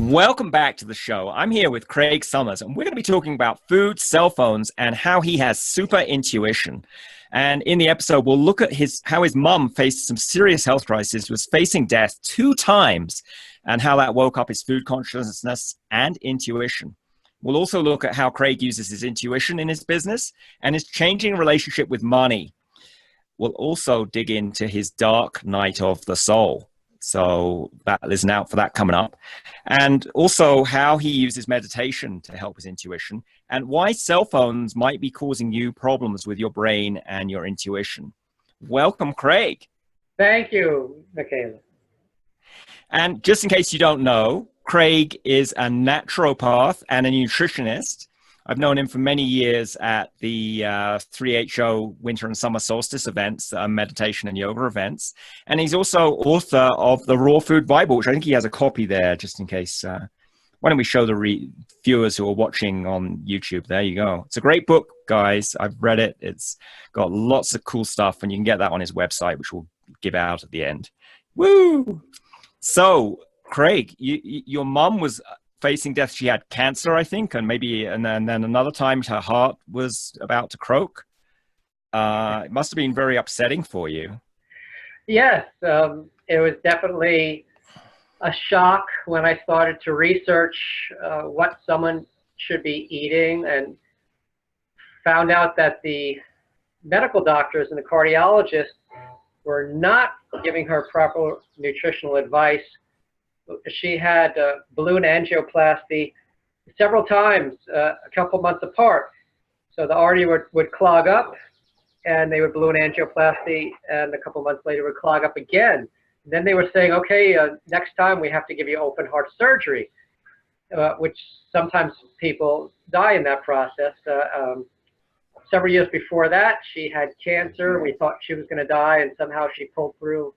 Welcome back to the show. I'm here with Craig Sommers, and we're going to be talking about food, cell phones, and how he has super intuition. And in the episode, we'll look at how his mom faced some serious health crisis, was facing death 2 times, and how that woke up his food consciousness and intuition. We'll also look at how Craig uses his intuition in his business and his changing relationship with money. We'll also dig into his dark night of the soul. So listen out for that coming up. And also how he uses meditation to help his intuition and why cell phones might be causing you problems with your brain and your intuition. Welcome, Craig. Thank you, Michaela. And just in case you don't know, Craig is a naturopath and a nutritionist. I've known him for many years at the 3HO winter and summer solstice events, meditation and yoga events. And he's also author of the Raw Food Bible, which I think he has a copy there just in case. Why don't we show the viewers who are watching on YouTube? There you go. It's a great book, guys. I've read it. It's got lots of cool stuff, and you can get that on his website, which we'll give out at the end. Woo! So, Craig, your mom was facing death. She had cancer, I think, and then another time her heart was about to croak. It must have been very upsetting for you. Yes, it was definitely a shock when I started to research what someone should be eating and found out that the medical doctors and the cardiologists were not giving her proper nutritional advice. She had balloon angioplasty several times, a couple months apart. So the artery would clog up, and they would balloon angioplasty, and a couple months later would clog up again. Then they were saying, okay, next time we have to give you open heart surgery, which sometimes people die in that process. Several years before that, she had cancer. We thought she was going to die, and somehow she pulled through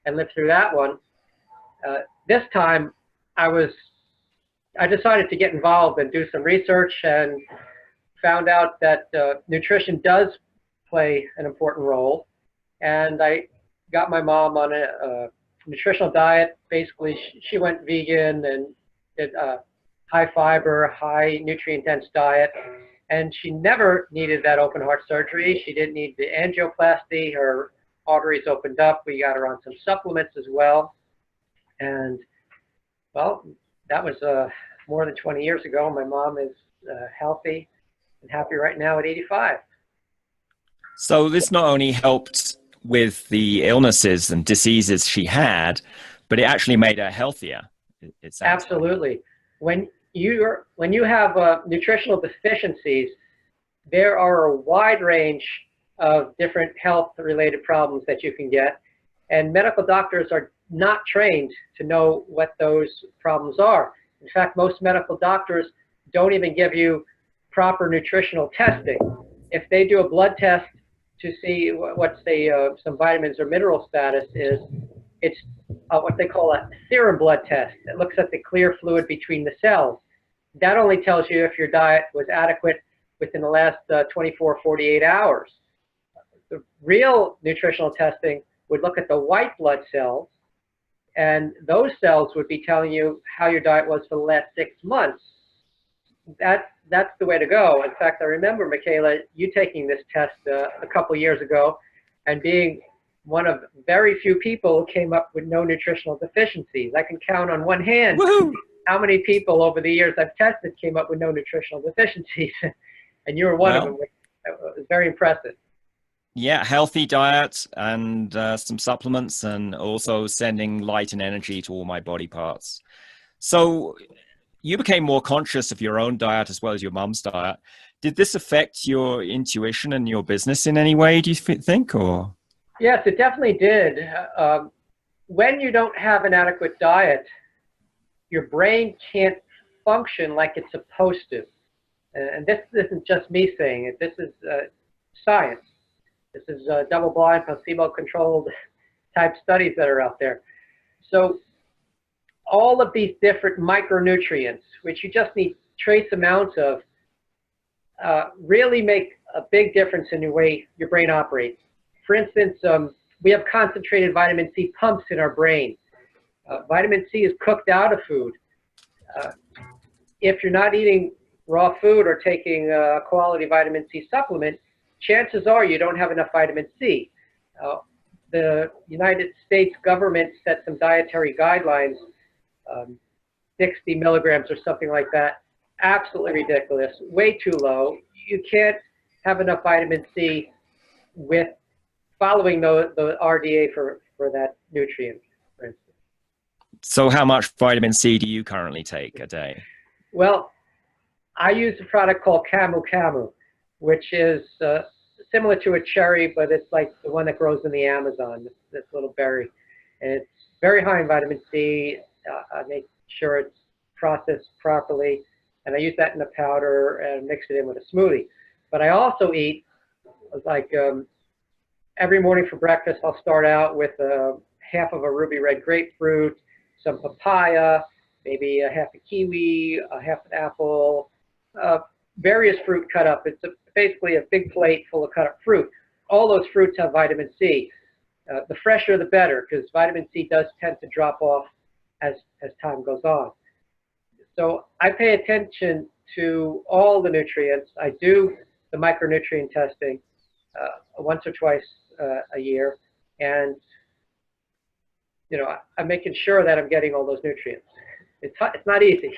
and lived through that one. This time, I decided to get involved and do some research and found out that nutrition does play an important role. And I got my mom on a nutritional diet. Basically, she went vegan and did a high fiber, high nutrient dense diet. And she never needed that open heart surgery. She didn't need the angioplasty. Her arteries opened up. We got her on some supplements as well. And, well, that was more than 20 years ago. My mom is healthy and happy right now at 85. So this not only helped with the illnesses and diseases she had, but it actually made her healthier. Absolutely. Like. When you have nutritional deficiencies, there are a wide range of different health-related problems that you can get, and medical doctors are not trained to know what those problems are. In fact, most medical doctors don't even give you proper nutritional testing. If they do a blood test to see what say some vitamins or mineral status is, it's what they call a serum blood test. It looks at the clear fluid between the cells. That only tells you if your diet was adequate within the last 24, 48 hours. The real nutritional testing would look at the white blood cells, and those cells would be telling you how your diet was for the last 6 months. That's the way to go. In fact, I remember, Michaela, you taking this test a couple years ago and being one of very few people who came up with no nutritional deficiencies. I can count on one hand how many people over the years I've tested came up with no nutritional deficiencies. And you were one of them. It was very impressive. Yeah, healthy diet and some supplements, and also sending light and energy to all my body parts. So you became more conscious of your own diet as well as your mom's diet. Did this affect your intuition and your business in any way, do you think? Or? Yes, it definitely did. When you don't have an adequate diet, your brain can't function like it's supposed to. And this isn't just me saying it. This is science. This is double-blind, placebo-controlled type studies that are out there. So all of these different micronutrients, which you just need trace amounts of, really make a big difference in the way your brain operates. For instance, we have concentrated vitamin C pumps in our brain. Vitamin C is cooked out of food. if you're not eating raw food or taking a quality vitamin C supplement, chances are you don't have enough vitamin C. The United States government set some dietary guidelines, 60 milligrams or something like that. Absolutely ridiculous, way too low. You can't have enough vitamin C with following the RDA for that nutrient, for instance. So how much vitamin C do you currently take a day? Well, I use a product called Camu Camu, which is similar to a cherry, but it's like the one that grows in the Amazon, this little berry. And it's very high in vitamin C. I make sure it's processed properly. And I use that in a powder and mix it in with a smoothie. But I also eat, like every morning for breakfast, I'll start out with half of a ruby red grapefruit, some papaya, maybe a half a kiwi, a half an apple, various fruit cut up. It's basically a big plate full of cut up fruit. All those fruits have vitamin C. The fresher the better, because vitamin C does tend to drop off as time goes on. So I pay attention to all the nutrients. I do the micronutrient testing once or twice a year, and I'm making sure that I'm getting all those nutrients. It's not easy.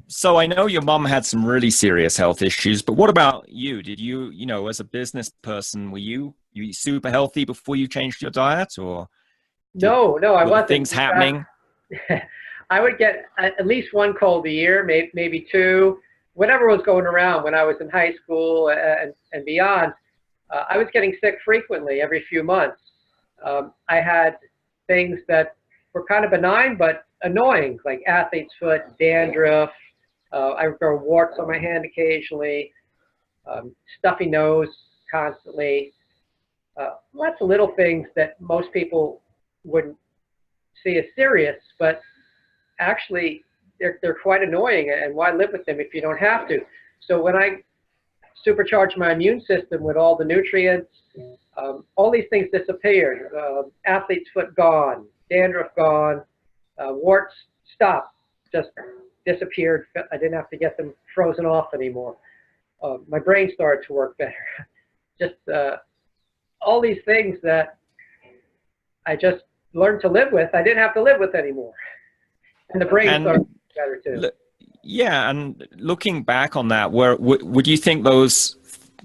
So I know your mom had some really serious health issues, but what about you? Did you, as a business person, were you super healthy before you changed your diet, or no, I wasn't. Things happening? I would get at least one cold a year, maybe two, whatever was going around when I was in high school and beyond. I was getting sick frequently, every few months. I had things that were kind of benign but annoying, like athlete's foot, dandruff. I would grow warts on my hand occasionally, stuffy nose constantly. Lots of little things that most people wouldn't see as serious, but actually they're quite annoying, and why live with them if you don't have to? So when I supercharged my immune system with all the nutrients, all these things disappeared. Athlete's foot gone, dandruff gone, warts stopped, just disappeared. I didn't have to get them frozen off anymore. My brain started to work better. Just all these things that I just learned to live with, I didn't have to live with anymore. And the brain started to get better too. Yeah, and looking back on that, would you think those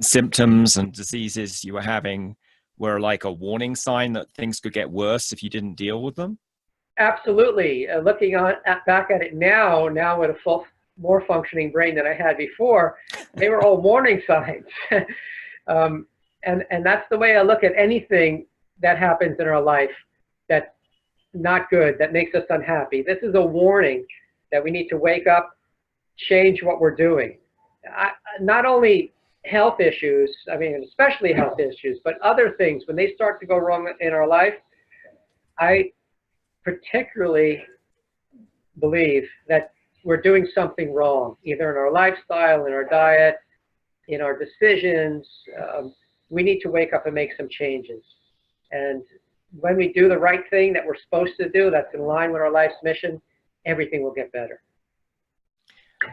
symptoms and diseases you were having were like a warning sign that things could get worse if you didn't deal with them? Absolutely. Looking back at it now with a more functioning brain than I had before, they were all warning signs. And that's the way I look at anything that happens in our life that's not good, that makes us unhappy. This is a warning that we need to wake up, change what we're doing. Not only health issues, I mean, especially health issues, but other things, when they start to go wrong in our life, I particularly believe that we're doing something wrong, either in our lifestyle, in our diet, in our decisions. We need to wake up and make some changes. And when we do the right thing that we're supposed to do, that's in line with our life's mission, everything will get better.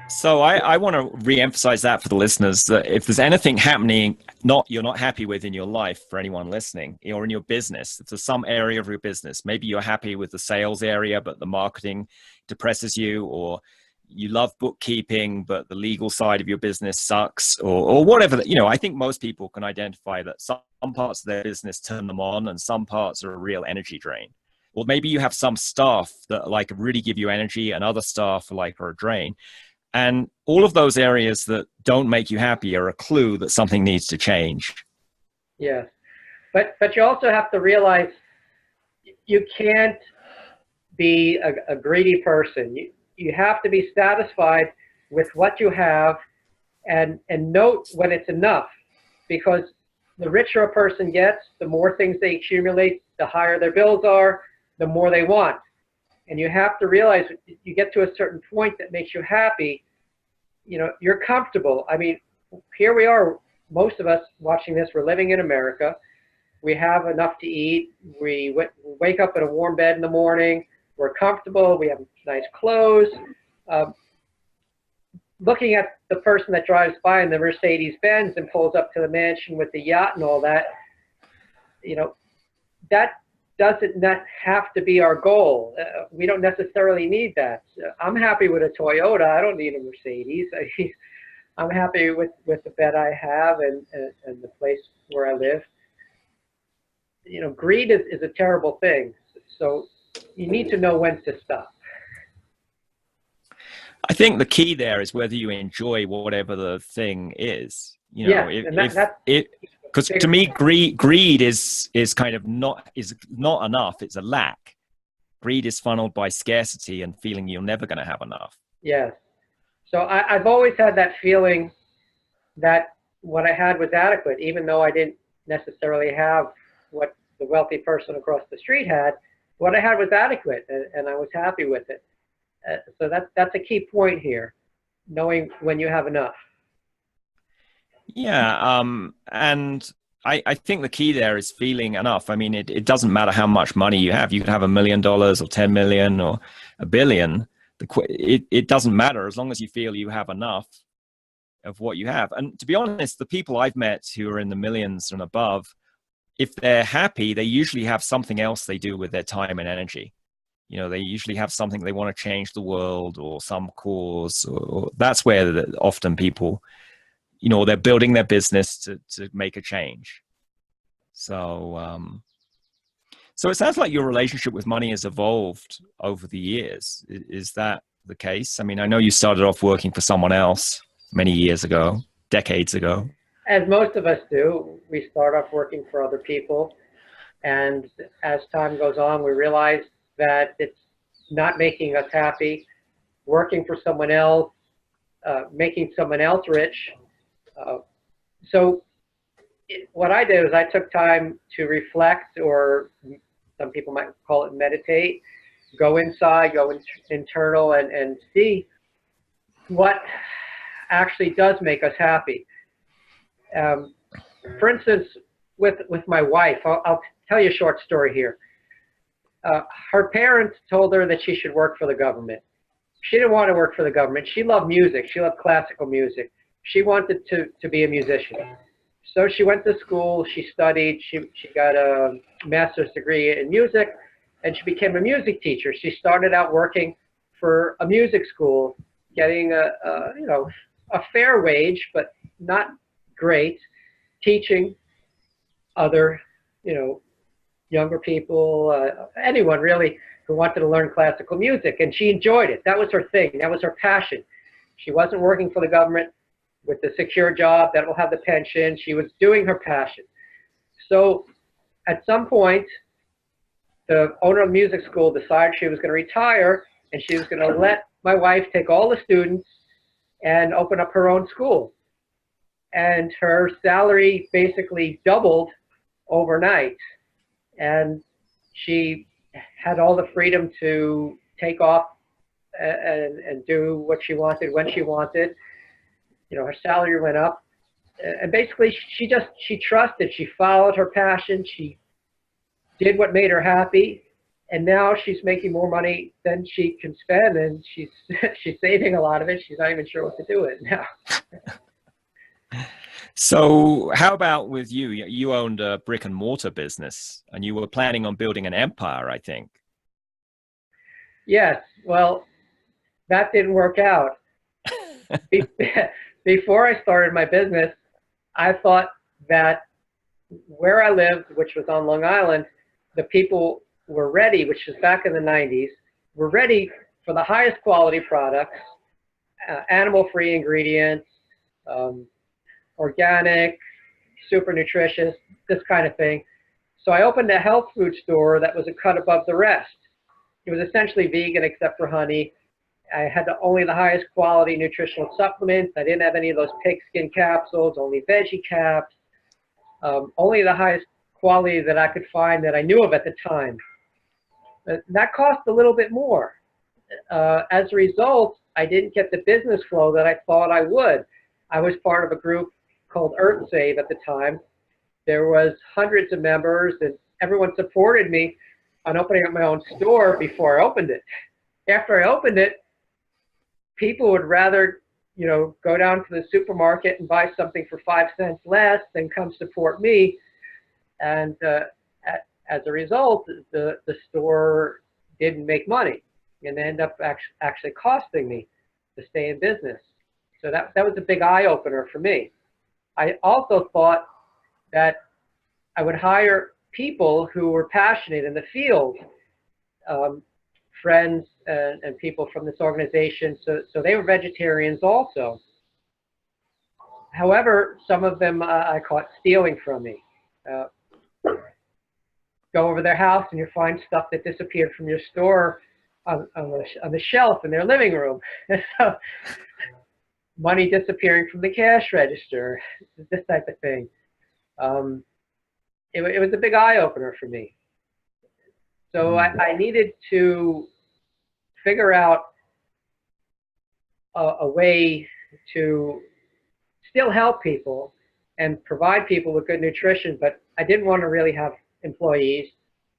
So I want to re-emphasize that for the listeners, that if there's anything happening you're not happy with in your life, for anyone listening, or in your business, if there's some area of your business, maybe you're happy with the sales area, but the marketing depresses you, or you love bookkeeping, but the legal side of your business sucks, or whatever, I think most people can identify that some parts of their business turn them on and some parts are a real energy drain. Or maybe you have some staff that like really give you energy and other staff are a drain. And all of those areas that don't make you happy are a clue that something needs to change. Yes. But you also have to realize you can't be a greedy person. You have to be satisfied with what you have and note when it's enough, because the richer a person gets, the more things they accumulate, the higher their bills are, the more they want. And you have to realize you get to a certain point that makes you happy, you're comfortable. I mean, here we are, most of us watching this, we're living in America. We have enough to eat. We wake up in a warm bed in the morning. we're comfortable, we have nice clothes. Looking at the person that drives by in the Mercedes-Benz and pulls up to the mansion with the yacht and all that, you know, that doesn't not have to be our goal. We don't necessarily need that. I'm happy with a Toyota. I don't need a Mercedes. I'm happy with the bed I have and the place where I live. You know, greed is a terrible thing. So you need to know when to stop. I think the key there is whether you enjoy whatever the thing is. You know, because to me, greed is kind of not enough. It's a lack. Greed is funneled by scarcity and feeling you're never going to have enough. Yes. So I've always had that feeling that what I had was adequate, even though I didn't necessarily have what the wealthy person across the street had. What I had was adequate, and I was happy with it. So that's a key point here, knowing when you have enough. Yeah, and I think the key there is feeling enough. I mean, it doesn't matter how much money you have. You could have $1 million or 10 million or $1 billion. It doesn't matter as long as you feel you have enough of what you have. And to be honest, the people I've met who are in the millions and above, if they're happy, they usually have something else they do with their time and energy. You know, they usually have something they want to change the world or some cause, or that's where often people, you know, they're building their business to make a change. So, so it sounds like your relationship with money has evolved over the years. Is that the case? I mean, I know you started off working for someone else many years ago, decades ago. As most of us do, we start off working for other people. And as time goes on, we realize that it's not making us happy. Working for someone else, making someone else rich. So what I did was I took time to reflect, or some people might call it meditate, go inside, go internal, and see what actually does make us happy. For instance, with my wife, I'll tell you a short story here. Her parents told her that she should work for the government. She didn't want to work for the government. She loved music. She loved classical music. She wanted to be a musician. So she went to school, she studied, she got a master's degree in music, and she became a music teacher. She started out working for a music school, getting a fair wage, but not great, teaching other, younger people, anyone really who wanted to learn classical music. And she enjoyed it. That was her thing. That was her passion. She wasn't working for the government with the secure job that will have the pension. She was doing her passion. So at some point, the owner of the music school decided she was going to retire, and she was going to let my wife take all the students and open up her own school. And her salary basically doubled overnight. And she had all the freedom to take off and do what she wanted when she wanted. Her salary went up. And basically, she trusted. She followed her passion. She did what made her happy. And now she's making more money than she can spend, and she's saving a lot of it. She's not even sure what to do with it now. So how about with you? You owned a brick and mortar business, and you were planning on building an empire, I think. Yes. Well, that didn't work out. Before I started my business, I thought that where I lived, which was on Long Island, the people were ready, which was back in the 90s, were ready for the highest quality products, animal-free ingredients, organic, super nutritious, this kind of thing. So I opened a health food store that was a cut above the rest. It was essentially vegan except for honey. I had only the highest quality nutritional supplements. I didn't have any of those pigskin capsules, only veggie caps, only the highest quality that I could find that I knew of at the time. That cost a little bit more. As a result, I didn't get the business flow that I thought I would. I was part of a group called EarthSave at the time. There was hundreds of members, and everyone supported me, on opening up my own store before I opened it. After I opened it, people would rather, go down to the supermarket and buy something for 5 cents less than come support me. And as a result, the store didn't make money and ended up actually costing me to stay in business. So that was a big eye opener for me. I also thought that I would hire people who were passionate in the field, friends and people from this organization, so they were vegetarians also. However, some of them I caught stealing from me. Go over their house and you find stuff that disappeared from your store on the shelf in their living room. So, money disappearing from the cash register, this type of thing. It was a big eye-opener for me. So I needed to figure out a way to still help people and provide people with good nutrition, but I didn't want to really have employees.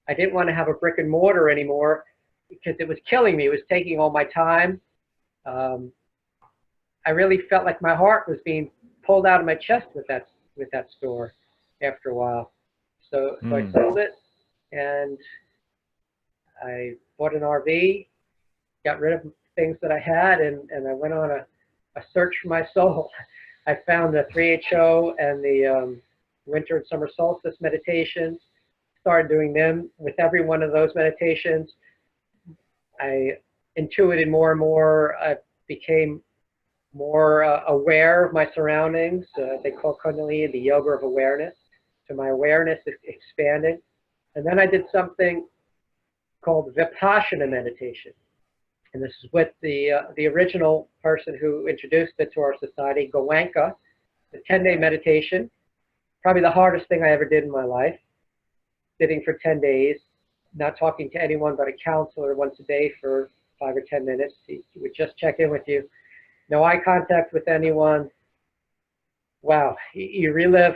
I didn't want to have a brick and mortar anymore because it was killing me. It was taking all my time. I really felt like my heart was being pulled out of my chest with that store after a while. So I sold it and I bought an RV, got rid of things that I had, and I went on a search for my soul. I found the 3HO and the winter and summer solstice meditations, started doing them. With every one of those meditations, I intuited more and more. I became more aware of my surroundings. They call Kundalini the yoga of awareness. So my awareness expanded. And then I did something called Vipassana meditation. And this is with the original person who introduced it to our society, Goenka, the 10-day meditation. Probably the hardest thing I ever did in my life. Sitting for 10 days, not talking to anyone but a counselor once a day for 5 or 10 minutes. He would just check in with you. No eye contact with anyone. Wow, you relive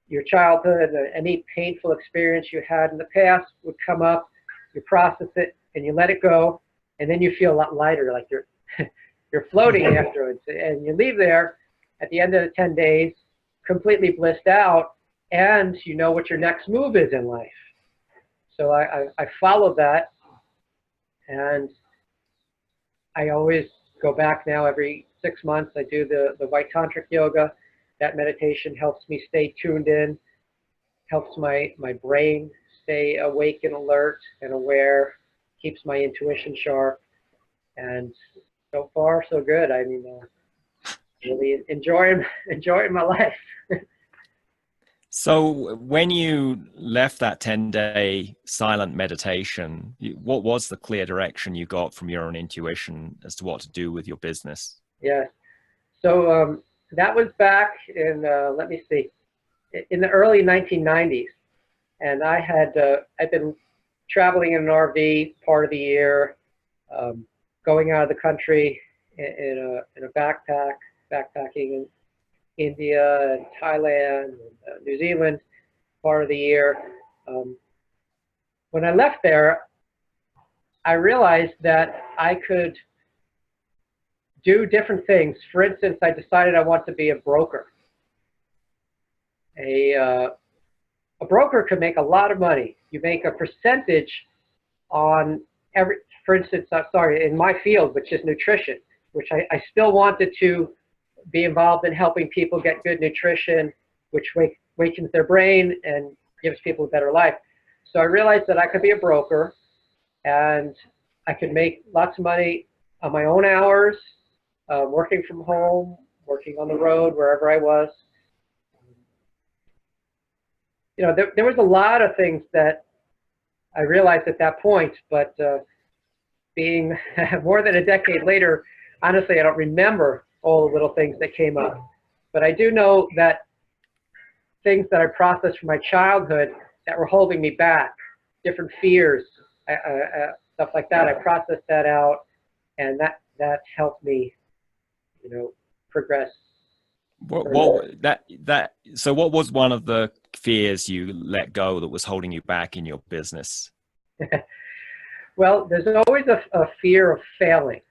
your childhood. Any painful experience you had in the past would come up. You process it and you let it go, and then you feel a lot lighter, like you're floating afterwards. And you leave there at the end of the 10 days, completely blissed out, and you know what your next move is in life. So I followed that, and I always go back now every 6 months. I do the White Tantric Yoga. That meditation helps me stay tuned in, helps my brain stay awake and alert and aware, keeps my intuition sharp, and so far so good. I mean, really enjoying my life. So when you left that 10-day silent meditation, what was the clear direction you got from your own intuition as to what to do with your business? Yes. So that was back in, let me see, in the early 1990s. And I'd been traveling in an RV part of the year, going out of the country in a backpacking in India and Thailand and New Zealand part of the year. When I left there, I realized that I could do different things. For instance, I decided I want to be a broker. A broker could make a lot of money. You make a percentage on every, for instance, in my field, which is nutrition, which I still wanted to be involved in helping people get good nutrition, which wakens their brain and gives people a better life. So I realized that I could be a broker and I could make lots of money on my own hours, working from home, working on the road, wherever I was. You know, there was a lot of things that I realized at that point, but being more than a decade later, honestly, I don't remember all the little things that came up. But I do know that things that I processed from my childhood that were holding me back, different fears, stuff like that, I processed that out, and that helped me, you know, progress. So what was one of the fears you let go that was holding you back in your business? Well, there's always a fear of failing.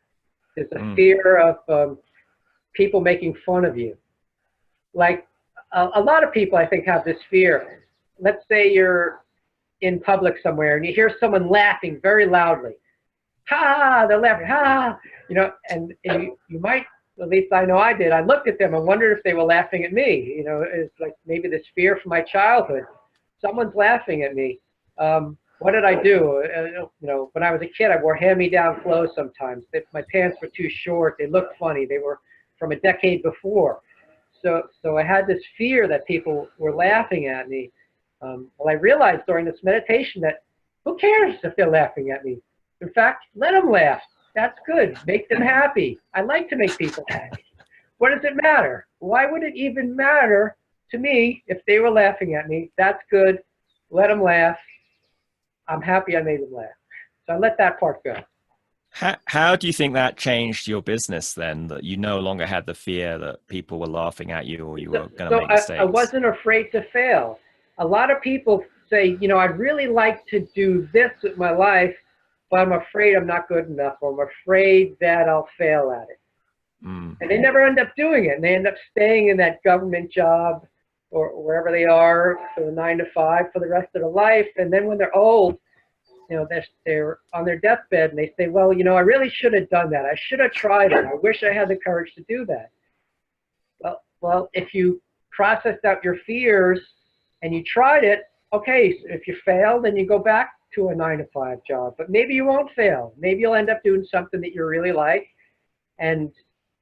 There's a fear of people making fun of you. Like a lot of people, I think, have this fear. Let's say you're in public somewhere and you hear someone laughing very loudly. Ha! They're laughing. Ha! You know, and you might, at least I know I did. I looked at them and wondered if they were laughing at me. You know, it's like maybe this fear from my childhood. Someone's laughing at me. What did I do? You know, when I was a kid, I wore hand-me-down clothes sometimes. My pants were too short. They looked funny. They were from a decade before. So I had this fear that people were laughing at me. Well, I realized during this meditation that who cares if they're laughing at me? In fact, let them laugh. That's good. Make them happy. I like to make people happy. What does it matter? Why would it even matter to me if they were laughing at me? That's good. Let them laugh. I'm happy I made them laugh. So I let that part go. How do you think that changed your business then, that you no longer had the fear that people were laughing at you or you were going to make mistakes? I wasn't afraid to fail. A lot of people say, you know, I'd really like to do this with my life, but I'm afraid I'm not good enough, or I'm afraid that I'll fail at it. And they never end up doing it. And they end up staying in that government job or wherever they are for the 9 to 5 for the rest of their life. And then when they're old, you know, they're on their deathbed and they say, well, you know, I really should have done that. I should have tried it. I wish I had the courage to do that. Well, if you processed out your fears and you tried it, okay, so if you fail, then you go back to a 9 to 5 job. But maybe you won't fail. Maybe you'll end up doing something that you really like. And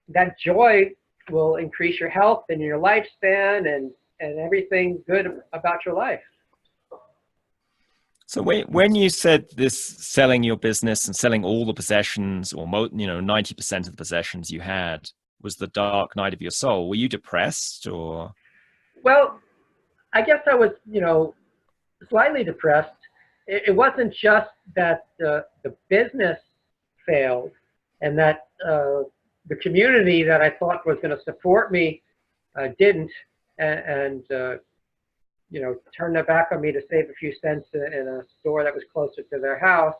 that joy will increase your health and your lifespan and everything good about your life. So when you said this, selling your business and selling all the possessions, or 90% of the possessions you had, was the dark night of your soul, were you depressed or? Well, I guess I was, you know, slightly depressed. It wasn't just that the business failed and that the community that I thought was going to support me didn't, and you know, turned their back on me to save a few cents in a store that was closer to their house.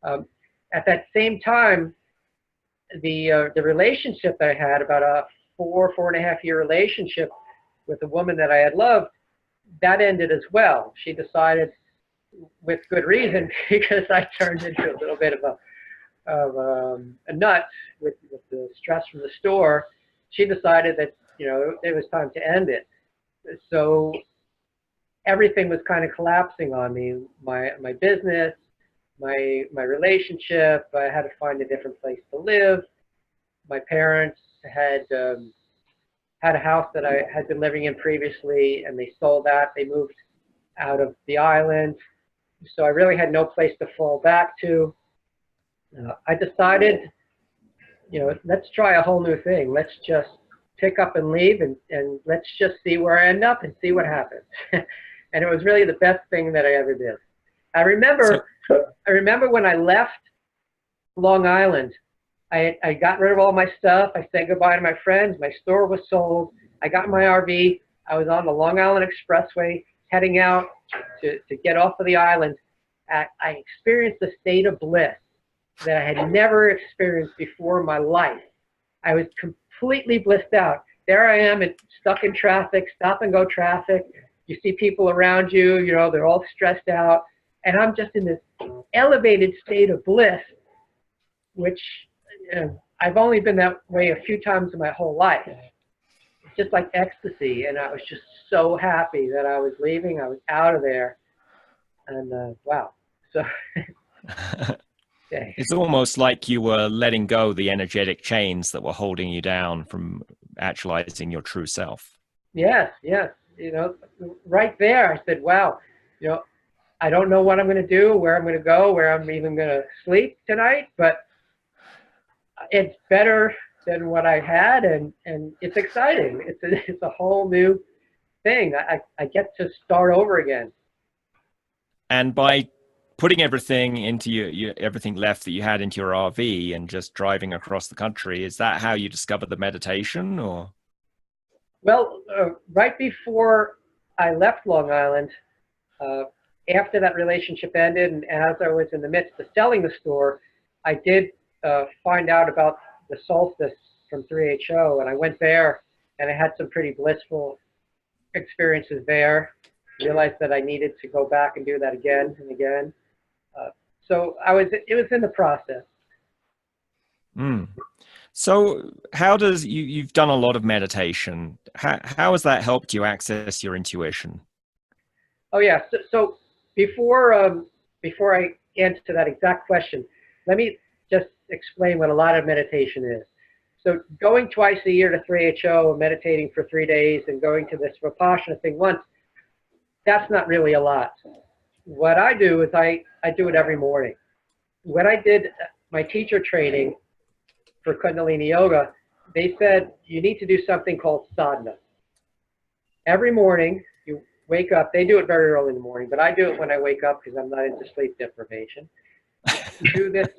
At that same time, the relationship that I had, about a 4.5 year relationship with a woman that I had loved, that ended as well. She decided, with good reason, because I turned into a little bit of a nut with the stress from the store. She decided that, you know, it was time to end it. So everything was kind of collapsing on me. My business, my relationship. I had to find a different place to live. My parents had a house that I had been living in previously, and they sold that. They moved out of the island, so I really had no place to fall back to. I decided, you know, let's try a whole new thing. Let's just pick up and leave, and let's just see where I end up and see what happens. And it was really the best thing that I ever did. I remember when I left Long Island, I got rid of all my stuff. I said goodbye to my friends. My store was sold. I got my RV. I was on the Long Island Expressway heading out to get off of the island. I experienced a state of bliss that I had never experienced before in my life. I was completely blissed out. There I am, stuck in traffic, stop and go traffic. You see people around you, you know, they're all stressed out. And I'm just in this elevated state of bliss, which I've only been that way a few times in my whole life. It's just like ecstasy. And I was just so happy that I was leaving. I was out of there. And wow. So okay. It's almost like you were letting go the energetic chains that were holding you down from actualizing your true self. Yes, yes. You know, right there, I said, wow, you know, I don't know what I'm going to do, where I'm going to go, where I'm even going to sleep tonight, but it's better than what I had, and it's exciting. It's a whole new thing. I get to start over again. And by putting everything into everything left that you had into your RV and just driving across the country, is that how you discovered the meditation, or? Well, right before I left Long Island, after that relationship ended, and as I was in the midst of selling the store, I did find out about the solstice from 3HO, and I went there, and I had some pretty blissful experiences there. Realized that I needed to go back and do that again and again. So it was in the process. Mm. So how does you've done a lot of meditation. How has that helped you access your intuition? Oh yeah. So before I answer that exact question, let me just explain what a lot of meditation is. So going twice a year to 3HO, meditating for 3 days, and going to this Vipassana thing once, that's not really a lot. What I do is I do it every morning. When I did my teacher training for Kundalini Yoga, they said you need to do something called sadhana. Every morning, you wake up. They do it very early in the morning, but I do it when I wake up because I'm not into sleep deprivation. You do this.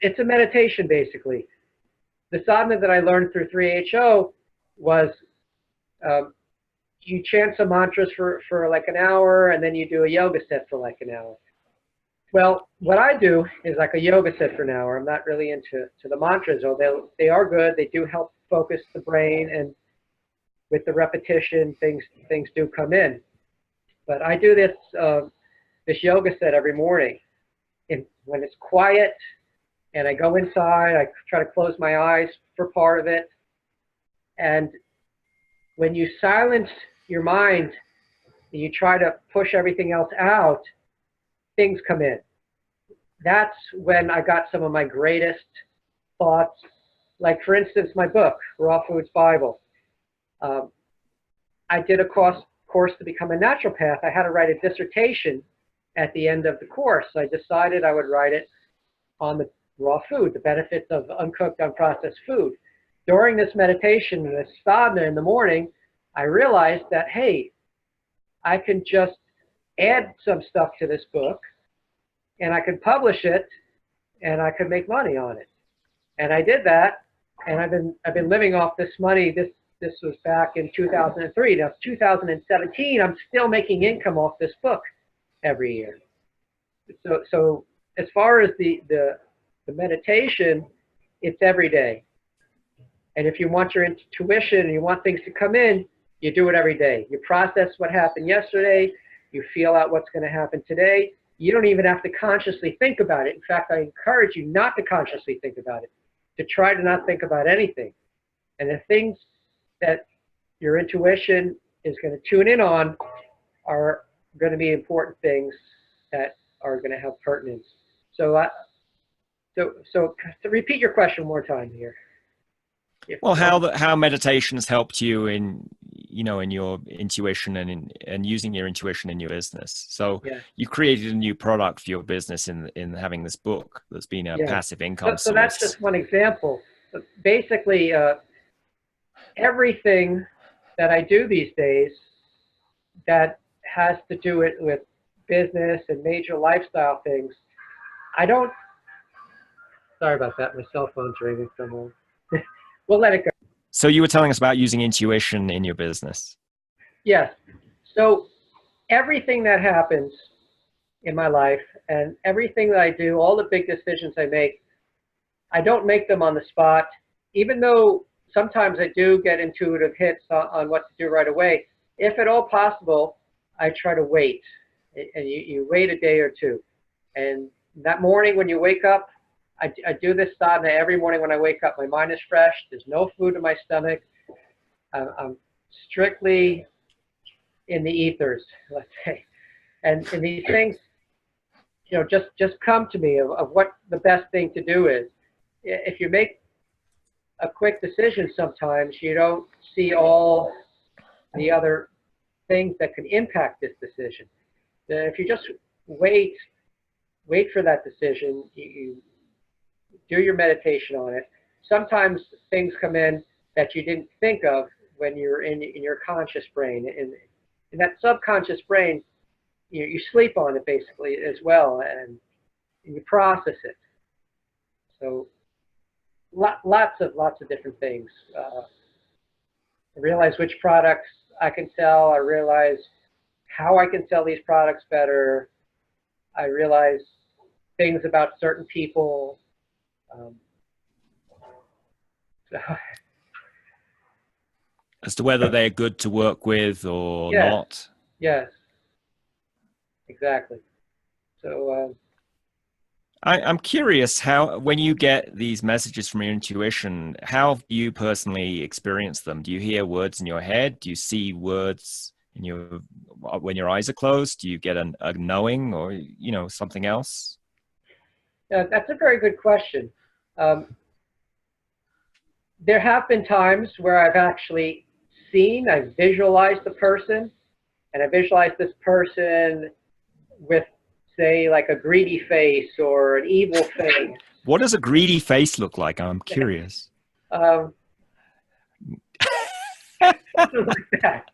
It's a meditation, basically. The sadhana that I learned through 3HO was you chant some mantras for like an hour, and then you do a yoga set for like an hour. Well, what I do is like a yoga set for an hour. I'm not really into the mantras, although they are good. They do help focus the brain, and with the repetition, things do come in. But I do this yoga set every morning, and when it's quiet, and I go inside, I try to close my eyes for part of it. And when you silence your mind and you try to push everything else out, things come in. That's when I got some of my greatest thoughts. Like, for instance, my book, Raw Foods Bible. I did a course to become a naturopath. I had to write a dissertation at the end of the course. I decided I would write it on the raw food, the benefits of uncooked, unprocessed food. During this meditation, this sadhana in the morning, I realized that, hey, I can just add some stuff to this book, and I could publish it, and I could make money on it. And I did that, and I've been living off this money. This was back in 2003. Now, 2017, I'm still making income off this book every year. So as far as the meditation, it's every day. And if you want your intuition and you want things to come in, you do it every day. You process what happened yesterday. You feel out what's going to happen today. You don't even have to consciously think about it. In fact, I encourage you not to consciously think about it, to try to not think about anything. And the things that your intuition is going to tune in on are going to be important things that are going to have pertinence. So to repeat your question one more time here. Well, how meditation has helped you in your intuition and using your intuition in your business. So yeah. You created a new product for your business in having this book that's been a passive income source. So that's just one example. But basically, everything that I do these days that has to do with business and major lifestyle things, sorry about that, my cell phone's ringing somewhere. We'll let it go. So you were telling us about using intuition in your business. Yes. So everything that happens in my life and everything that I do, all the big decisions I make, I don't make them on the spot, even though sometimes I do get intuitive hits on what to do right away. If at all possible, I try to wait. And you wait a day or two. And that morning when you wake up, I do this sadhana every morning when I wake up. My mind is fresh. There's no food in my stomach. I'm strictly in the ethers, let's say. And these things, just come to me of what the best thing to do is. If you make a quick decision sometimes, you don't see all the other things that can impact this decision. If you just wait for that decision, you do your meditation on it. Sometimes things come in that you didn't think of when you're in your conscious brain. In that subconscious brain, you sleep on it basically as well, and you process it. So lots of different things. I realize which products I can sell. I realize how I can sell these products better. I realize things about certain people. So, As to whether they're good to work with or yeah, not. yes, exactly. So I'm curious how, when you get these messages from your intuition, how do you personally experience them? Do you hear words in your head? Do you see words in your, when your eyes are closed? Do you get a knowing, or, you know, something else? that's a very good question. There have been times where I've actually I've visualized the person, and I visualized this person with, say, like a greedy face or an evil face. What does a greedy face look like? I'm curious. Um, something like that.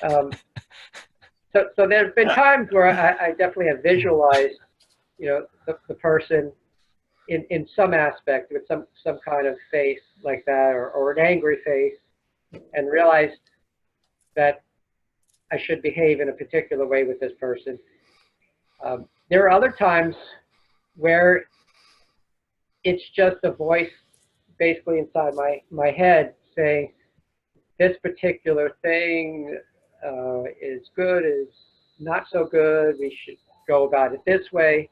So there have been times where I definitely have visualized, you know, the person in some aspect with some kind of face like that, or an angry face, and realized that I should behave in a particular way with this person. There are other times where it's just a voice basically inside my head saying, this particular thing is good, is not so good, we should go about it this way.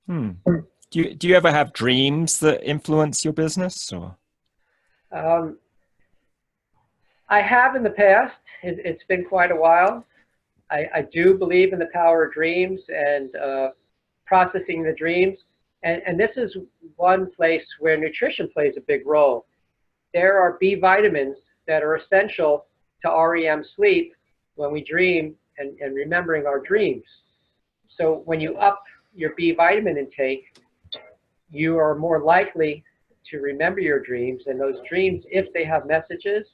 Do you ever have dreams that influence your business, or? I have in the past. It's been quite a while. I do believe in the power of dreams and processing the dreams. And this is one place where nutrition plays a big role. There are B vitamins that are essential to REM sleep when we dream and remembering our dreams. So when you up your B vitamin intake, you are more likely to remember your dreams. And those dreams, if they have messages,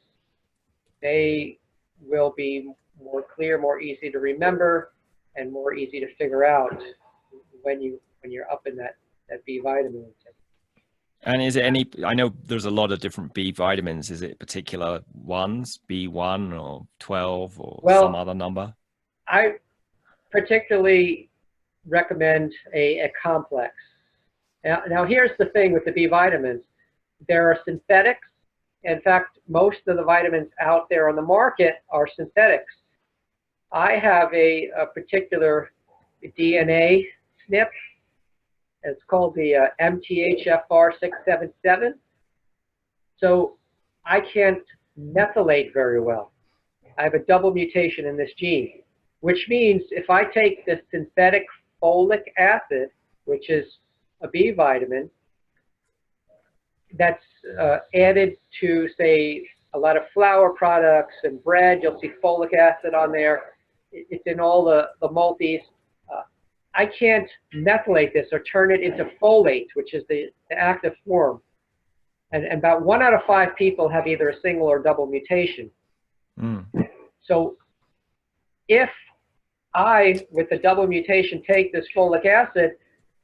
they will be more clear, more easy to remember, and more easy to figure out when you're up in that B vitamin intake. And is it any, I know there's a lot of different B vitamins. Is it particular ones, B1 or 12 or some other number? I particularly recommend a complex. Now here's the thing with the B vitamins. There are synthetics. In fact, most of the vitamins out there on the market are synthetics. I have a particular DNA SNP. It's called the MTHFR677. So I can't methylate very well. I have a double mutation in this gene, which means if I take this synthetic folic acid, which is a B vitamin, that's added to, say, a lot of flour products and bread, you'll see folic acid on there. It's in all the multis. I can't methylate this or turn it into folate, which is the active form. And about 1 out of 5 people have either a single or double mutation. So if I, with the double mutation, take this folic acid,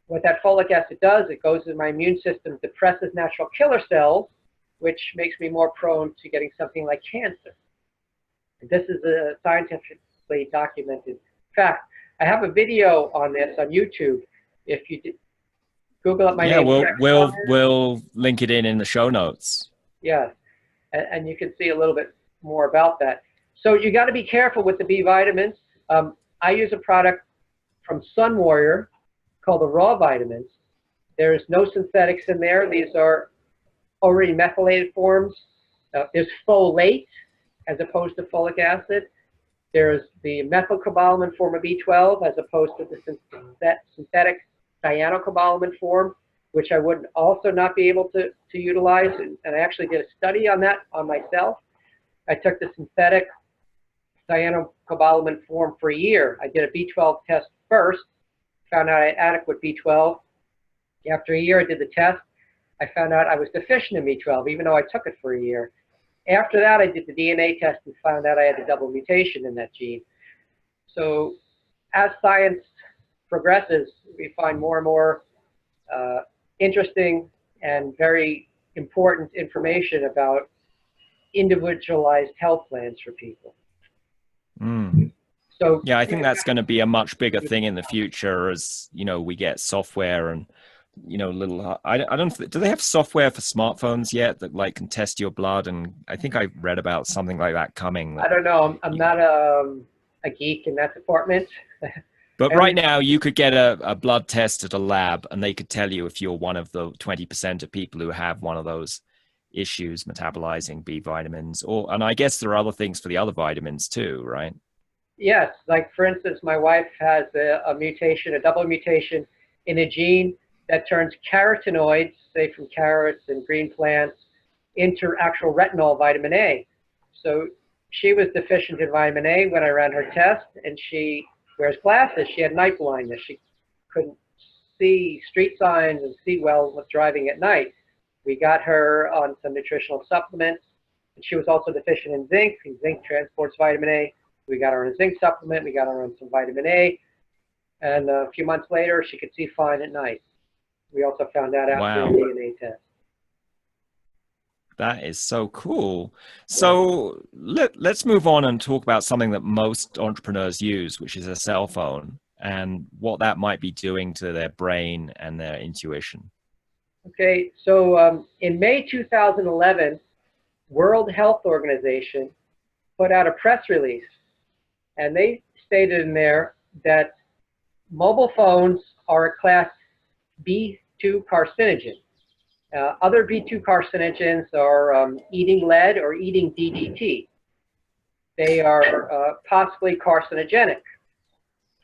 what that folic acid does, it goes in my immune system, depresses natural killer cells, which makes me more prone to getting something like cancer. And this is a scientifically documented fact. I have a video on this on YouTube. If you Google up my name. Yeah, we'll link it in the show notes. Yes, and you can see a little bit more about that. So you got to be careful with the B vitamins. I use a product from Sun Warrior called the raw vitamins. There's no synthetics in there. These are already methylated forms. There's folate as opposed to folic acid. There's the methylcobalamin form of B12 as opposed to the synthetic cyanocobalamin form, which I would also not be able to utilize. And I actually did a study on that on myself. I took the synthetic cyanocobalamin form for a year. I did a B12 test first, found out I had adequate B12. After a year, I did the test. I found out I was deficient in B12, even though I took it for a year. After that, I did the DNA test and found out I had a double mutation in that gene. So as science progresses, we find more and more interesting and very important information about individualized health plans for people. Mm. So Yeah, I think that's going to be a much bigger thing in the future as, you know, we get software and, you know, little, I don't, do they have software for smartphones yet that like can test your blood? And I think I read about something like that coming. I don't know. I'm not a geek in that department. But right now you could get a blood test at a lab and they could tell you if you're one of the 20% of people who have one of those issues metabolizing B vitamins, and I guess there are other things for the other vitamins too, right? Yes, like for instance, my wife has a mutation, a double mutation in a gene that turns carotenoids, say from carrots and green plants, into actual retinol vitamin A. So she was deficient in vitamin A when I ran her test, and she wears glasses. She had night blindness. She couldn't see street signs and see well with driving at night. We got her on some nutritional supplements, and she was also deficient in zinc, and zinc transports vitamin A. We got her on a zinc supplement. We got her on some vitamin A. And a few months later, she could see fine at night. We also found that after a DNA test. That is so cool. So let's move on and talk about something that most entrepreneurs use, which is a cell phone, and what that might be doing to their brain and their intuition. Okay, so in May 2011, World Health Organization put out a press release, and they stated in there that mobile phones are a class B2 carcinogen. Other B2 carcinogens are eating lead or eating DDT. They are possibly carcinogenic.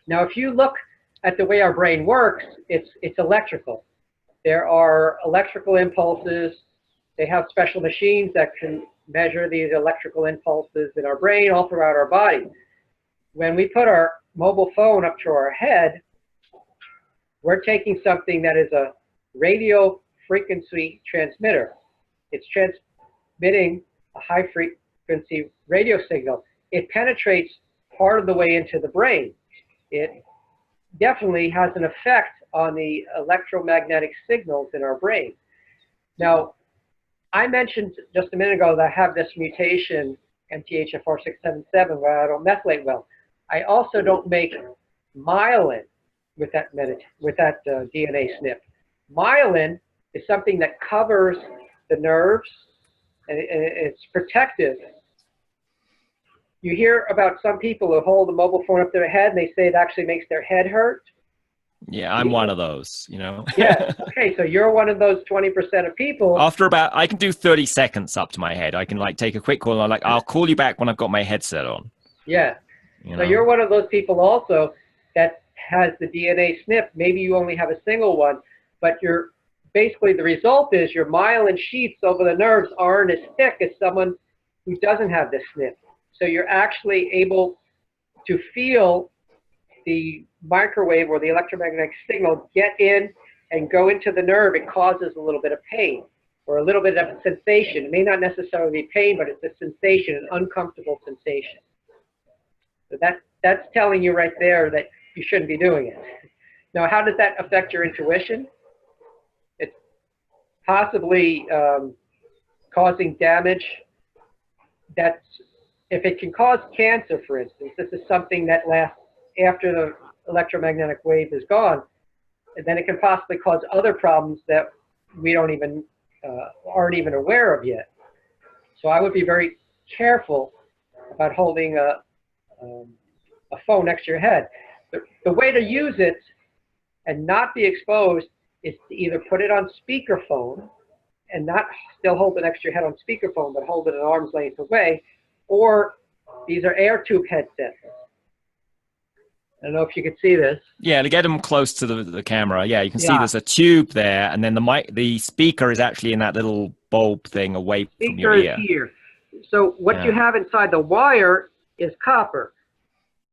Now, if you look at the way our brain works, it's electrical. There are electrical impulses. They have special machines that can measure these electrical impulses in our brain all throughout our body. When we put our mobile phone up to our head, we're taking something that is a radio frequency transmitter. It's transmitting a high frequency radio signal. It penetrates part of the way into the brain. It definitely has an effect on the electromagnetic signals in our brain. Now, I mentioned just a minute ago that I have this mutation, MTHFR677, where I don't methylate well. I also don't make myelin with that DNA SNP. Myelin is something that covers the nerves, and it's protective. You hear about some people who hold a mobile phone up to their head and they say it actually makes their head hurt. Yeah, I'm one of those, you know. Yeah, okay, so you're one of those 20% of people. After about, I can do 30 seconds up to my head. I can like take a quick call and I'll call you back when I've got my headset on. Yeah, so you're one of those people also that has the DNA SNP. Maybe you only have a single one, but you're basically, the result is your myelin sheaths over the nerves aren't as thick as someone who doesn't have this SNP. So you're actually able to feel the microwave or the electromagnetic signal get in and go into the nerve. It causes a little bit of pain or a little bit of a sensation. It may not necessarily be pain, but it's a sensation, an uncomfortable sensation. So that's telling you right there that you shouldn't be doing it. Now, how does that affect your intuition? It's possibly causing damage. That's, if it can cause cancer, for instance, this is something that lasts after the electromagnetic wave is gone, and then it can possibly cause other problems that we don't even aren't even aware of yet. So I would be very careful about holding a phone next to your head. The way to use it and not be exposed is to either put it on speakerphone and not still hold it next to your head on speakerphone, but hold it an arm's length away, or these are air tube headsets. I don't know if you can see this. Yeah, to get them close to the camera. Yeah, you can see there's a tube there, and then the speaker is actually in that little bulb thing away from your ear. Speaker is here. So what you have inside the wire is copper.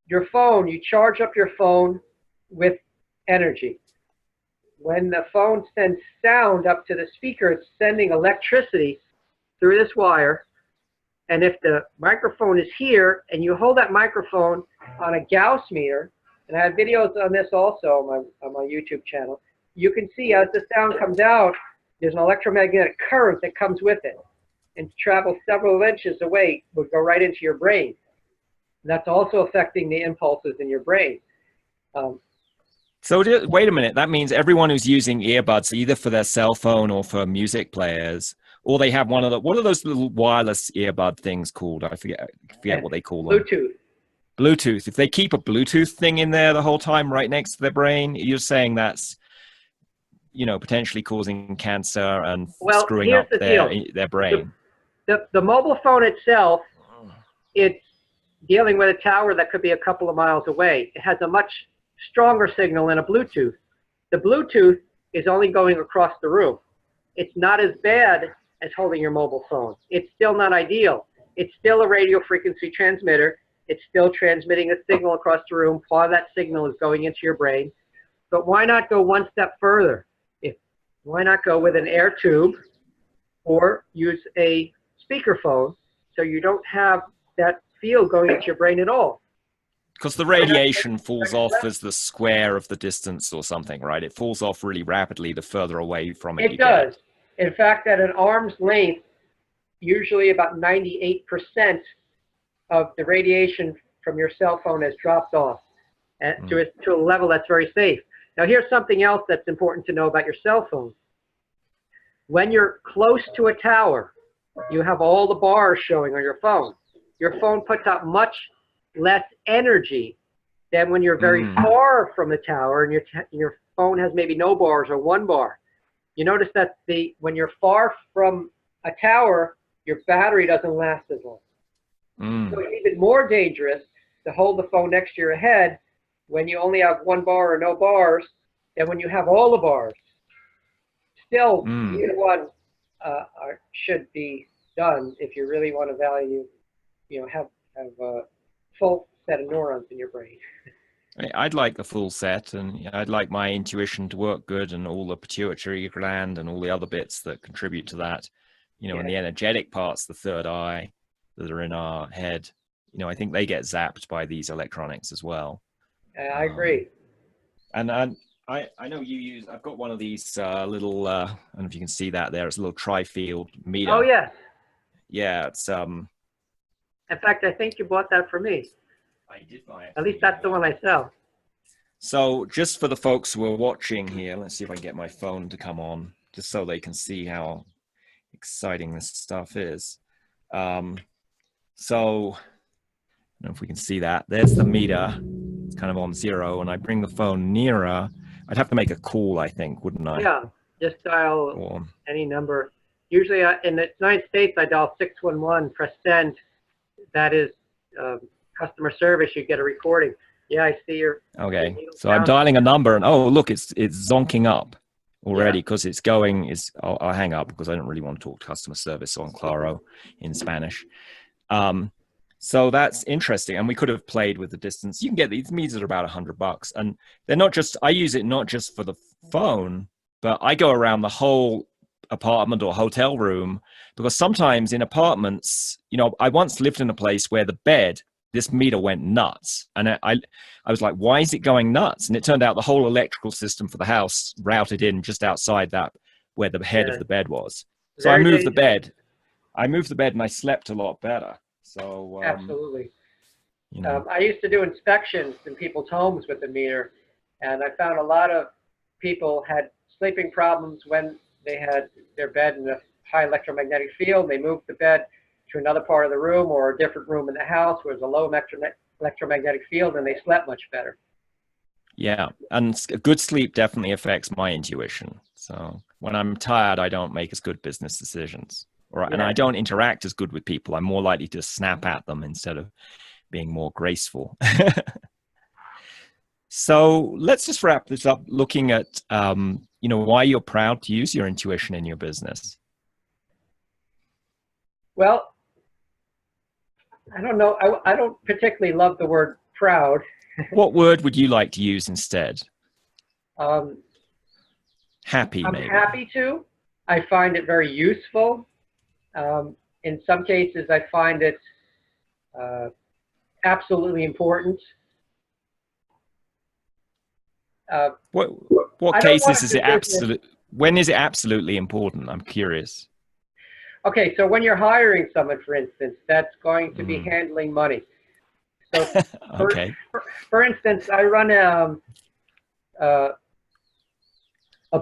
Your phone, you charge up your phone with energy. When the phone sends sound up to the speaker, it's sending electricity through this wire. And if the microphone is here, and you hold that microphone on a Gauss meter, and I have videos on this also on my YouTube channel, you can see as the sound comes out, there's an electromagnetic current that comes with it. and travel several inches away would go right into your brain. That's also affecting the impulses in your brain. So wait a minute. That means everyone who's using earbuds, either for their cell phone or for music players, or they have one of the, what are those little wireless earbud things called? I forget what they call them. Bluetooth. If they keep a Bluetooth thing in there the whole time right next to their brain, you're saying that's, you know, potentially causing cancer and screwing up their brain. The mobile phone itself, it's dealing with a tower that could be a couple of miles away. It has a much stronger signal than a Bluetooth. The Bluetooth is only going across the room. It's not as bad as holding your mobile phone. It's still not ideal. It's still a radio frequency transmitter. It's still transmitting a signal across the room. Part of that signal is going into your brain. But why not go one step further? Why not go with an air tube or use a speakerphone so you don't have that field going into your brain at all? Because the radiation falls off as the square of the distance or something, right? It falls off really rapidly the further away from it you does. get. In fact, at an arm's length, usually about 98% of the radiation from your cell phone has dropped off to a level that's very safe. Now, here's something else that's important to know about your cell phone. When you're close to a tower, you have all the bars showing on your phone. Your phone puts out much less energy than when you're very far from the tower and your phone has maybe no bars or one bar. You notice that when you're far from a tower, your battery doesn't last as long. So it's even more dangerous to hold the phone next to your head when you only have one bar or no bars than when you have all the bars. Still, either one should be done if you really want to have a full set of neurons in your brain. I'd like the full set, and I'd like my intuition to work good, and all the pituitary gland and all the other bits that contribute to that, and the energetic parts, the third eye that are in our head, I think they get zapped by these electronics as well. I agree. And I know you use, I've got one of these little, I don't know if you can see that there, it's a little tri-field meter. Oh, yeah. Yeah, it's in fact, I think you bought that for me. I did buy it. At least that's the one I sell. So just for the folks who are watching here, let's see if I can get my phone to come on, just so they can see how exciting this stuff is. So I don't know if we can see that. There's the meter. It's kind of on 0, and I bring the phone nearer. I'd have to make a call, I think, wouldn't I? Yeah, just dial any number. Usually in the United States, I dial 611, press send. That is customer service. You get a recording. Yeah, I see your. Okay, so I'm dialing a number, and oh, look, it's zonking up already because it's going. I'll hang up because I don't really want to talk to customer service on Claro in Spanish. So that's interesting, and we could have played with the distance. You can get these meters are about $100, and they're not just. I use it not just for the phone, but I go around the whole apartment or hotel room, because sometimes in apartments, I once lived in a place where the bed, this meter went nuts, and I was like, why is it going nuts? And it turned out the whole electrical system for the house routed in just outside that where the head of the bed was. So I moved the bed. And I slept a lot better. So absolutely. I used to do inspections in people's homes with the meter, and I found a lot of people had sleeping problems when they had their bed in a high electromagnetic field. They moved the bed to another part of the room or a different room in the house where there's a low electromagnetic field, and they slept much better. Yeah, and good sleep definitely affects my intuition. So when I'm tired, I don't make as good business decisions. And I don't interact as good with people. I'm more likely to snap at them instead of being more graceful. So let's just wrap this up looking at, why you're proud to use your intuition in your business. Well, I don't know. I don't particularly love the word proud. What word would you like to use instead? Happy, maybe. I'm happy to. I find it very useful. In some cases, I find it absolutely important. What cases is it absolute? When is it absolutely important? I'm curious. Okay, so when you're hiring someone, for instance, that's going to be handling money. So, Okay. for instance, I run a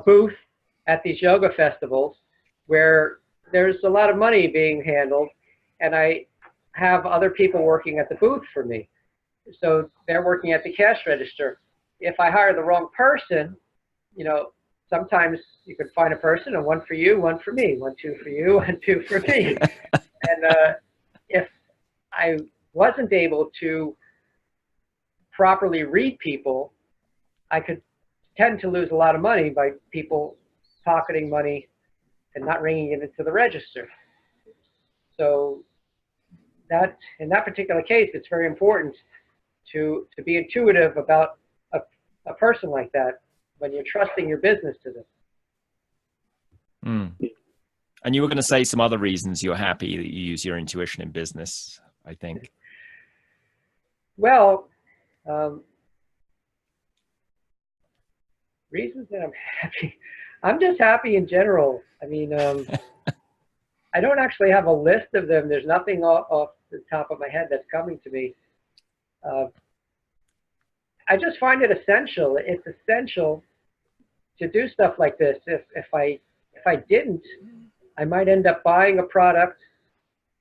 booth at these yoga festivals where there's a lot of money being handled, and I have other people working at the booth for me. So they're working at the cash register. If I hire the wrong person, you know, sometimes you could find a person and one for you, one for me, 1, 2 for you, 1, 2 for me. And if I wasn't able to properly read people, I could tend to lose a lot of money by people pocketing money and not ringing it into the register. So that, in that particular case, it's very important to be intuitive about a person like that when you're trusting your business to them. And you were going to say some other reasons you're happy that you use your intuition in business, I think. Well, reasons that I'm happy. I'm just happy in general. I mean, I don't actually have a list of them. There's nothing off the top of my head that's coming to me. I just find it essential. It's essential to do stuff like this. If I didn't, I might end up buying a product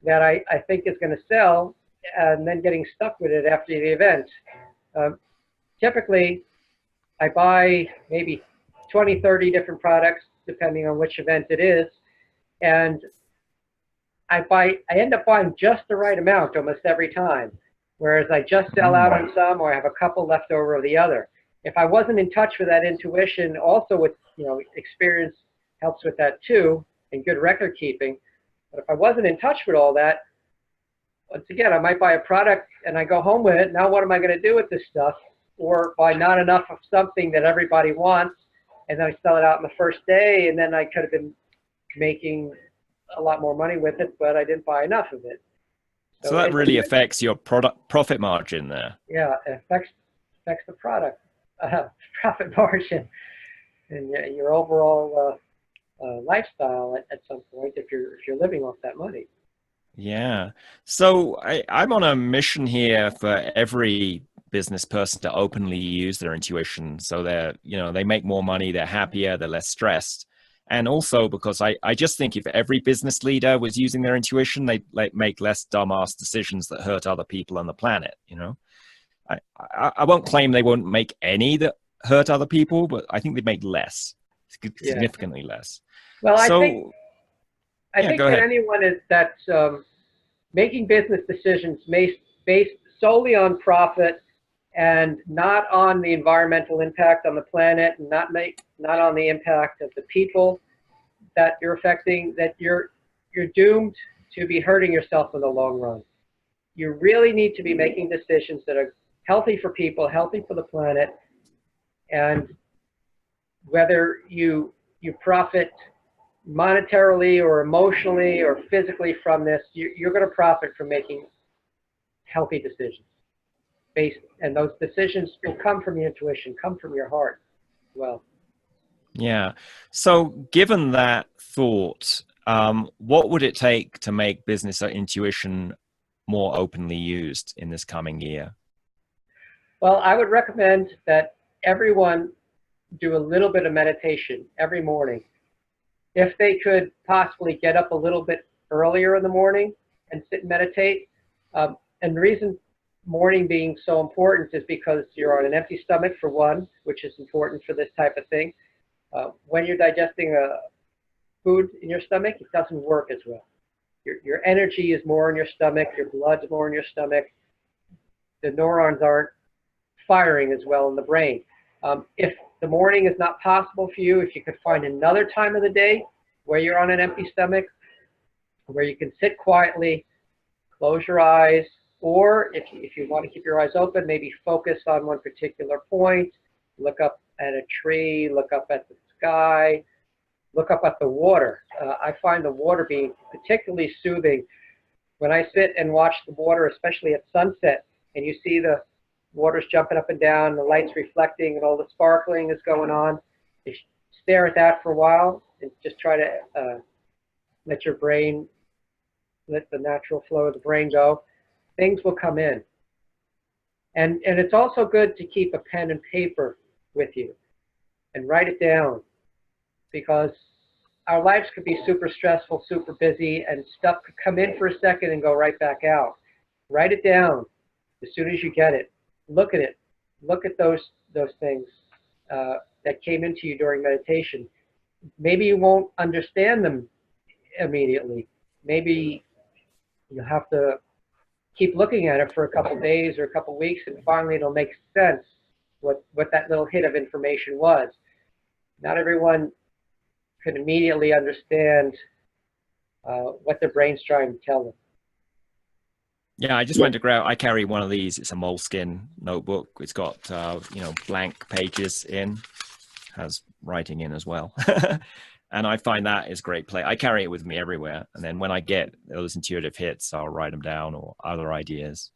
that I think is going to sell and then getting stuck with it after the event. Typically, I buy maybe 20, 30 different products, depending on which event it is. And I end up buying just the right amount almost every time. Whereas I just sell out on some, or I have a couple left over of the other. If I wasn't in touch with that intuition, also with, you know, experience helps with that too, and good record keeping. But if I wasn't in touch with all that, once again, I might buy a product and I go home with it. Now what am I going to do with this stuff? Or buy not enough of something that everybody wants, and then I sell it out in the first day, and then I could have been making a lot more money with it, but I didn't buy enough of it. So that really affects your product profit margin there. Yeah, it affects the product profit margin and your overall lifestyle at some point if you're living off that money. Yeah. So I'm on a mission here for every business person to openly use their intuition, so they're, you know, they make more money, they're happier, they're less stressed. And also because I just think if every business leader was using their intuition, they'd make less dumbass decisions that hurt other people on the planet, you know. I won't claim they won't make any that hurt other people, but I think they'd make less, significantly less. Well, so, I think that anyone that's making business decisions based solely on profit and not on the environmental impact on the planet, and not on the impact of the people that you're affecting, that you're doomed to be hurting yourself in the long run. You really need to be making decisions that are healthy for people, healthy for the planet, and whether you profit monetarily or emotionally or physically from this, you're going to profit from making healthy decisions. And those decisions will come from your intuition, come from your heart as well. Yeah. So given that thought, what would it take to make business intuition more openly used in this coming year? Well, I would recommend that everyone do a little bit of meditation every morning. If they could possibly get up a little bit earlier in the morning and sit and meditate. And the reason morning being so important is because you're on an empty stomach, for one, which is important for this type of thing. When you're digesting food in your stomach, it doesn't work as well. Your energy is more in your stomach, your blood's more in your stomach. The neurons aren't firing as well in the brain. If the morning is not possible for you, if you could find another time of the day where you're on an empty stomach, where you can sit quietly, close your eyes, or if you want to keep your eyes open, maybe focus on one particular point, look up at a tree, look up at the sky, look up at the water. I find the water being particularly soothing. When I sit and watch the water, especially at sunset, and you see the water's jumping up and down, the light's reflecting, and all the sparkling is going on, you stare at that for a while and just try to let your brain, let the natural flow of the brain go, things will come in. And it's also good to keep a pen and paper with you and write it down, because our lives could be super stressful, super busy, and stuff could come in for a second and go right back out. Write it down as soon as you get it. Look at it. Look at those things that came into you during meditation. Maybe you won't understand them immediately. Maybe you'll have to keep looking at it for a couple days or a couple weeks, and finally it'll make sense what that little hit of information was. Not everyone can immediately understand what their brain's trying to tell them. Yeah, I just went to grab. I carry one of these. It's a moleskin notebook. It's got blank pages in, has writing in as well, and I find that is great play. I carry it with me everywhere, and then when I get those intuitive hits, I'll write them down or other ideas.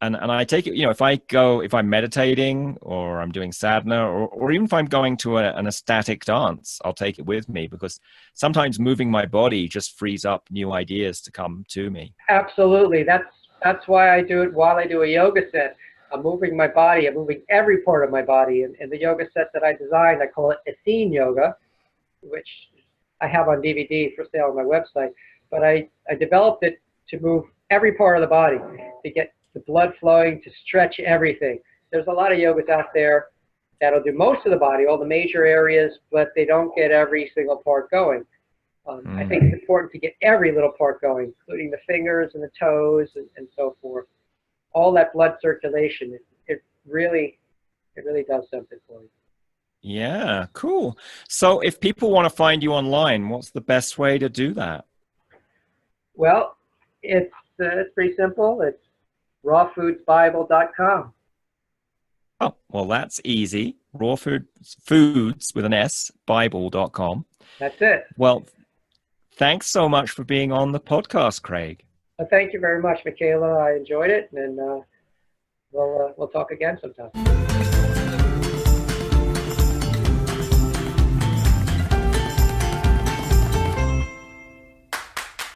And I take it, if I'm meditating or I'm doing sadhana, or even if I'm going to an ecstatic dance, I'll take it with me, because sometimes moving my body just frees up new ideas to come to me. Absolutely. That's why I do it while I do a yoga set. I'm moving my body. I'm moving every part of my body. And the yoga set that I designed, I call it Athene Yoga, which I have on DVD for sale on my website. But I developed it to move every part of the body, to get the blood flowing, to stretch everything. There's a lot of yogas out there that'll do most of the body, all the major areas, but they don't get every single part going. I think it's important to get every little part going, including the fingers and the toes and so forth. All that blood circulation, it really does something for you. Yeah, cool. So if people want to find you online, what's the best way to do that? Well, it's pretty simple. It's rawfoodsbible.com. Oh, well, that's easy. Foods with an S, Bible.com. That's it. Well, thanks so much for being on the podcast, Craig. Well, thank you very much, Michaela. I enjoyed it, and we'll talk again sometime.